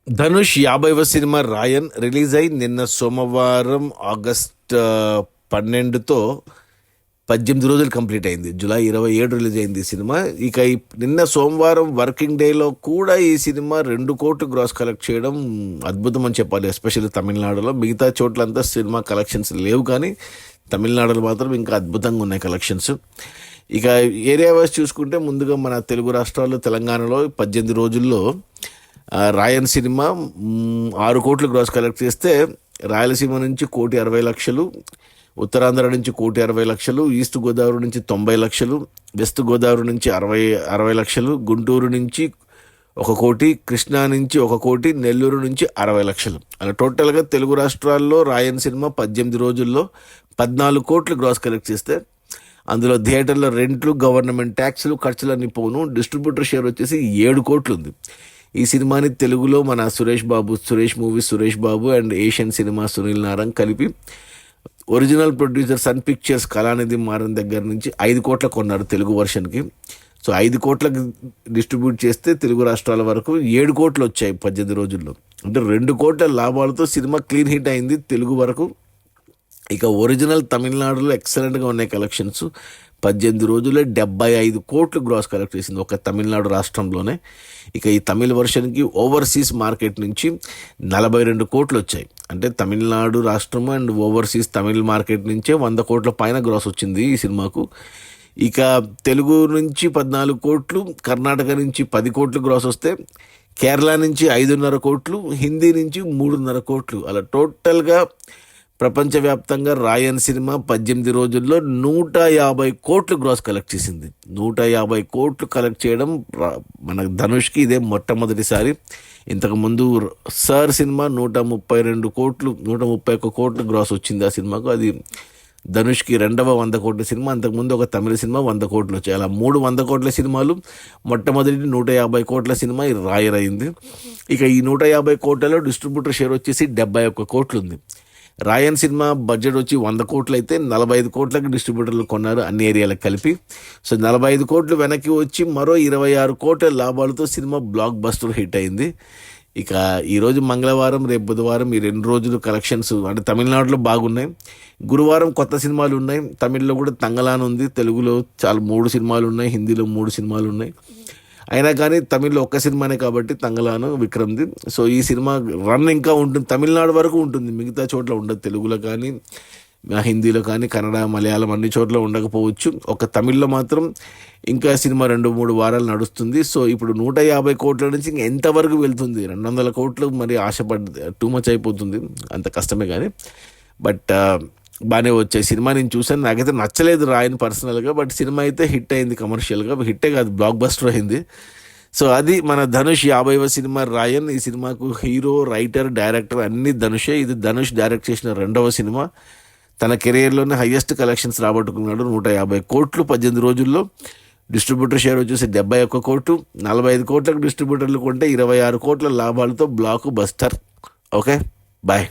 Dhanush 50వ cinema 'రాయన్' release అయి నిన్న సోమవారం ఆగస్ట్ 12తో 18 రోజులు కంప్లీట్ అయింది. జూలై 27 రిలీజ్ అయింది ఈ సినిమా. ఇక నిన్న సోమవారం వర్కింగ్ డేలో కూడా ఈ సినిమా 2 కోట్లు గ్రాస్ కలెక్ట్ చేయడం అద్భుతం అని చెప్పాలి. ఎస్పెషల్లీ తమిళనాడులో. మిగతా చోట్లంతా సినిమా కలెక్షన్స్ లేవు, కానీ తమిళనాడులో మాత్రం ఇంకా అద్భుతంగా ఉన్నాయి కలెక్షన్స్. ఇక ఏరియా వైజ్ చూసుకుంటే ముందుగా మన తెలుగు రాష్ట్రాల్లో తెలంగాణలో 18 రోజుల్లో రాయన్ సినిమా 6 కోట్లు గ్రాస్ కలెక్ట్ చేస్తే, రాయలసీమ నుంచి 1,60,00,000, ఉత్తరాంధ్ర నుంచి 1,60,00,000, ఈస్ట్ గోదావరి నుంచి 90,00,000, వెస్ట్ గోదావరి నుంచి 60,00,000, గుంటూరు నుంచి 1 కోటి, కృష్ణా నుంచి 1 కోటి, నెల్లూరు నుంచి 60,00,000. అలా టోటల్గా తెలుగు రాష్ట్రాల్లో రాయన్ సినిమా 18 రోజుల్లో 14 కోట్లు గ్రాస్ కలెక్ట్ చేస్తే, అందులో థియేటర్ల రెంట్లు, గవర్నమెంట్ ట్యాక్స్లు, ఖర్చులన్నీ పోను డిస్ట్రిబ్యూటర్ షేర్ వచ్చేసి 7 కోట్లు ఉంది. ఈ సినిమాని తెలుగులో మన Suresh Movies Suresh Babu and Asian Cinema Sunil Narang కలిపి original producer Sun Pictures Kalanidhi Maran దగ్గర నుంచి 5 కోట్ల కొన్నారు తెలుగు వర్షన్కి. సో 5 కోట్లకు డిస్ట్రిబ్యూట్ చేస్తే తెలుగు రాష్ట్రాల వరకు 7 కోట్లు వచ్చాయి 18 రోజుల్లో. అంటే 2 కోట్ల లాభాలతో సినిమా క్లీన్ హిట్ అయింది తెలుగు వరకు. ఇక ఒరిజినల్ తమిళనాడులో ఎక్సలెంట్గా ఉన్నాయి కలెక్షన్స్. 18 రోజుల్లో 75 కోట్లు గ్రాస్ కలెక్ట్ చేసింది ఒక తమిళనాడు రాష్ట్రంలోనే. ఇక ఈ తమిళ వర్షన్కి ఓవర్సీస్ మార్కెట్ నుంచి 42 కోట్లు వచ్చాయి. అంటే తమిళనాడు రాష్ట్రం అండ్ ఓవర్సీస్ తమిళ మార్కెట్ నుంచే 100 కోట్ల పైన గ్రాస్ వచ్చింది ఈ సినిమాకు. ఇక తెలుగు నుంచి 14 కోట్లు, కర్ణాటక నుంచి 10 కోట్లు గ్రాస్ వస్తే, కేరళ నుంచి 5.5 కోట్లు, హిందీ నుంచి 3.5 కోట్లు. అలా టోటల్గా ప్రపంచవ్యాప్తంగా రాయన్ సినిమా 18 రోజుల్లో 150 కోట్లు గ్రాస్ కలెక్ట్ చేసింది. 150 కోట్లు కలెక్ట్ చేయడం మన ధనుష్కి ఇదే మొట్టమొదటిసారి. ఇంతకుముందు సార్ సినిమా 132 కోట్లు, 131 కోట్లు గ్రాస్ వచ్చింది ఆ సినిమాకు. అది ధనుష్కి రెండవ 100 కోట్ల సినిమా. అంతకుముందు ఒక తమిళ సినిమా 100 కోట్లు వచ్చాయి. అలా 3 100 కోట్ల సినిమాలు. మొట్టమొదటి 150 కోట్ల సినిమా రాయర్ అయింది. ఇక ఈ 150 కోట్లలో డిస్ట్రిబ్యూటర్ షేర్ వచ్చేసి 71 కోట్లు ఉంది. రాయన్ సినిమా బడ్జెట్ వచ్చి 100 కోట్లు అయితే 45 కోట్లకి డిస్ట్రిబ్యూటర్లు కొన్నారు అన్ని ఏరియాలకు కలిపి. సో 45 కోట్లు వెనక్కి వచ్చి మరో 26 కోట్ల లాభాలతో సినిమా బ్లాక్ బస్టర్ హిట్ అయింది. ఇక ఈరోజు మంగళవారం, రేపు బుధవారం, ఈ 2 రోజులు కలెక్షన్స్ అంటే తమిళనాడులో బాగున్నాయి. గురువారం కొత్త సినిమాలు ఉన్నాయి. తమిళ్లో కూడా తంగలాన్ ఉంది, తెలుగులో చాలా 3 సినిమాలు ఉన్నాయి, హిందీలో 3 సినిమాలు ఉన్నాయి. అయినా కానీ తమిళ్లో ఒక్క సినిమానే కాబట్టి తంగలాను విక్రమ్ది. సో ఈ సినిమా రన్ ఇంకా ఉంటుంది, తమిళనాడు వరకు ఉంటుంది, మిగతా చోట్ల ఉండదు. తెలుగులో కానీ, హిందీలో కానీ, కన్నడ, మలయాళం అన్ని చోట్ల ఉండకపోవచ్చు. ఒక తమిళ్లో మాత్రం ఇంకా సినిమా 2-3 వారాలు నడుస్తుంది. సో ఇప్పుడు 150 కోట్ల నుంచి ఇంకా ఎంతవరకు వెళ్తుంది? 200 కోట్లు మరి ఆశపడ్డ టూ మచ్ అయిపోతుంది, అంత కష్టమే. కానీ బట్ బాగానే వచ్చాయి. సినిమా నేను చూసాను, నాకైతే నచ్చలేదు రాయన్ పర్సనల్గా. బట్ సినిమా అయితే హిట్ అయింది, కమర్షియల్గా హిట్టే కాదు, బ్లాక్ బస్టర్ అయింది. సో అది మన ధనుష్ 50వ సినిమా 'రాయన్'. ఈ సినిమాకు హీరో, రైటర్, డైరెక్టర్ అన్నీ ధనుషే. ఇది ధనుష్ డైరెక్ట్ చేసిన 2వ సినిమా. తన కెరియర్లోనే హయ్యెస్ట్ కలెక్షన్స్ రాబట్టుకున్నాడు. 150 కోట్లు 18 రోజుల్లో. డిస్ట్రిబ్యూటర్ షేర్ వచ్చేసి 71 కోట్లు. 45 కోట్లకు డిస్ట్రిబ్యూటర్లు కొంటే 26 కోట్ల లాభాలతో బ్లాక్ బస్టర్. Okay, bye.